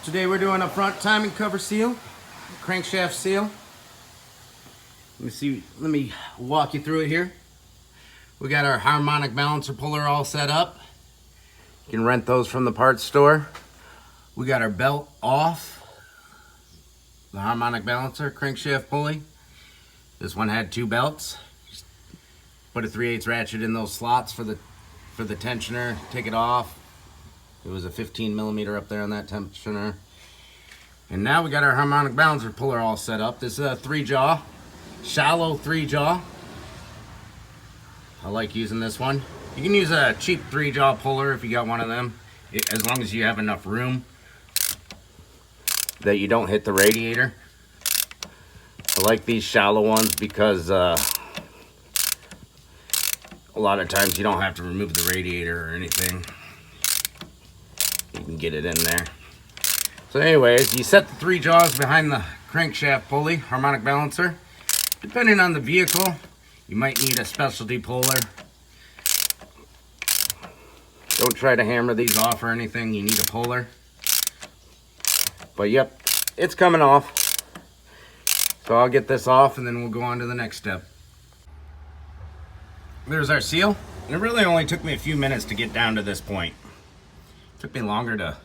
Today we're doing a front timing cover seal, crankshaft seal. Let me walk you through it here. We got our harmonic balancer puller all set up. You can rent those from the parts store. We got our belt off, the harmonic balancer crankshaft pulley. This one had two belts. Just put a 3/8 ratchet in those slots for the tensioner, take it off. It was a 15 millimeter up there on that tensioner. And now we got our harmonic balancer puller all set up. This is a 3-jaw, shallow 3-jaw. I like using this one. You can use a cheap 3-jaw puller if you got one of them, as long as you have enough room that you don't hit the radiator. I like these shallow ones because a lot of times you don't have to remove the radiator or anything. You can get it in there. So anyways, you set the 3 jaws behind the crankshaft pulley, harmonic balancer. Depending on the vehicle, you might need a specialty puller. Don't try to hammer these off or anything, you need a puller. But yep, it's coming off. So I'll get this off and then we'll go on to the next step. There's our seal. And it really only took me a few minutes to get down to this point. It took me longer to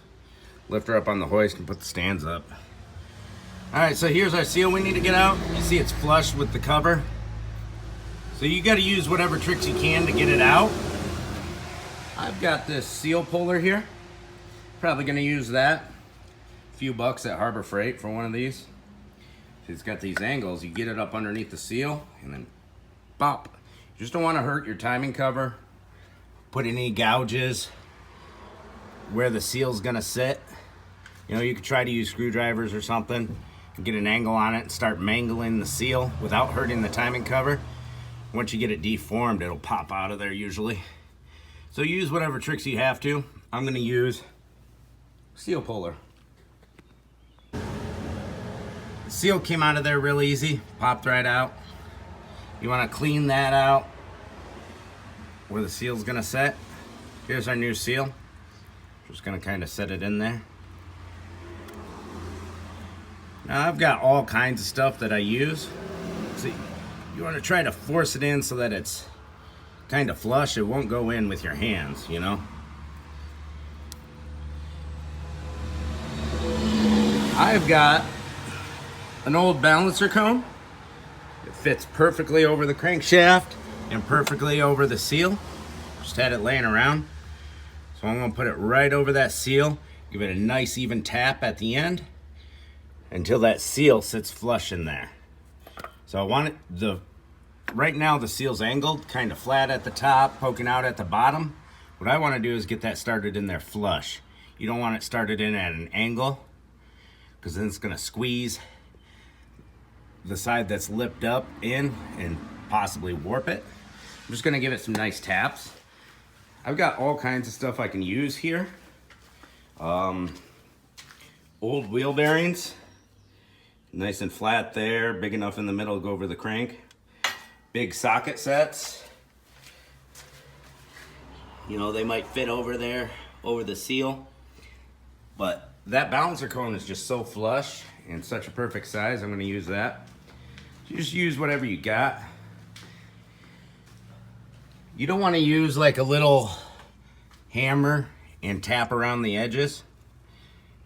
lift her up on the hoist and put the stands up. Alright, so here's our seal we need to get out. You see it's flush with the cover. So you got to use whatever tricks you can to get it out. I've got this seal puller here. Probably going to use that. A few bucks at Harbor Freight for one of these. It's got these angles. You get it up underneath the seal and then pop. You just don't want to hurt your timing cover. Put any gouges where the seal's going to sit. You know, you could try to use screwdrivers or something and get an angle on it and start mangling the seal without hurting the timing cover. Once you get it deformed, it'll pop out of there usually. So use whatever tricks you have to. I'm going to use seal puller. The seal came out of there real easy, popped right out. You want to clean that out where the seal's going to set. Here's our new seal. Just going to kind of set it in there. Now I've got all kinds of stuff that I use. See, you want to try to force it in so that it's kind of flush. It won't go in with your hands, you know. I've got an old balancer cone. It fits perfectly over the crankshaft and perfectly over the seal. Just had it laying around. So I'm going to put it right over that seal. Give it a nice even tap at the end until that seal sits flush in there. So I want it, right now the seal's angled, kind of flat at the top, poking out at the bottom. What I want to do is get that started in there flush. You don't want it started in at an angle, because then it's going to squeeze the side that's lipped up in and possibly warp it. I'm just going to give it some nice taps. I've got all kinds of stuff I can use here. Old wheel bearings. Nice and flat there, big enough in the middle to go over the crank. Big socket sets. You know, they might fit over there, over the seal. But that balancer cone is just so flush and such a perfect size, I'm going to use that. You just use whatever you got. You don't want to use like a little hammer and tap around the edges,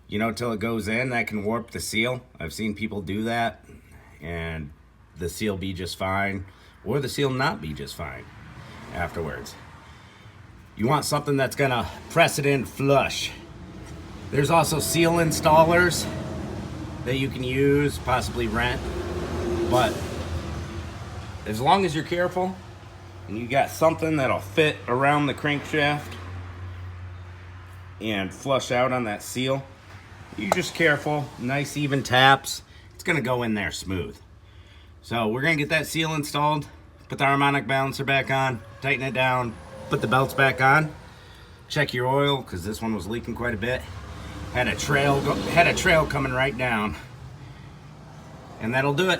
you know, till it goes in. That can warp the seal. I've seen people do that and the seal be just fine, or the seal not be just fine afterwards. You want something that's gonna press it in flush. There's also seal installers that you can use, possibly rent, but as long as you're careful and you got something that'll fit around the crankshaft and flush out on that seal, you just careful, nice even taps, it's gonna go in there smooth. So we're gonna get that seal installed, put the harmonic balancer back on, tighten it down, put the belts back on, check your oil, because this one was leaking quite a bit. Had a trail coming right down, and that'll do it.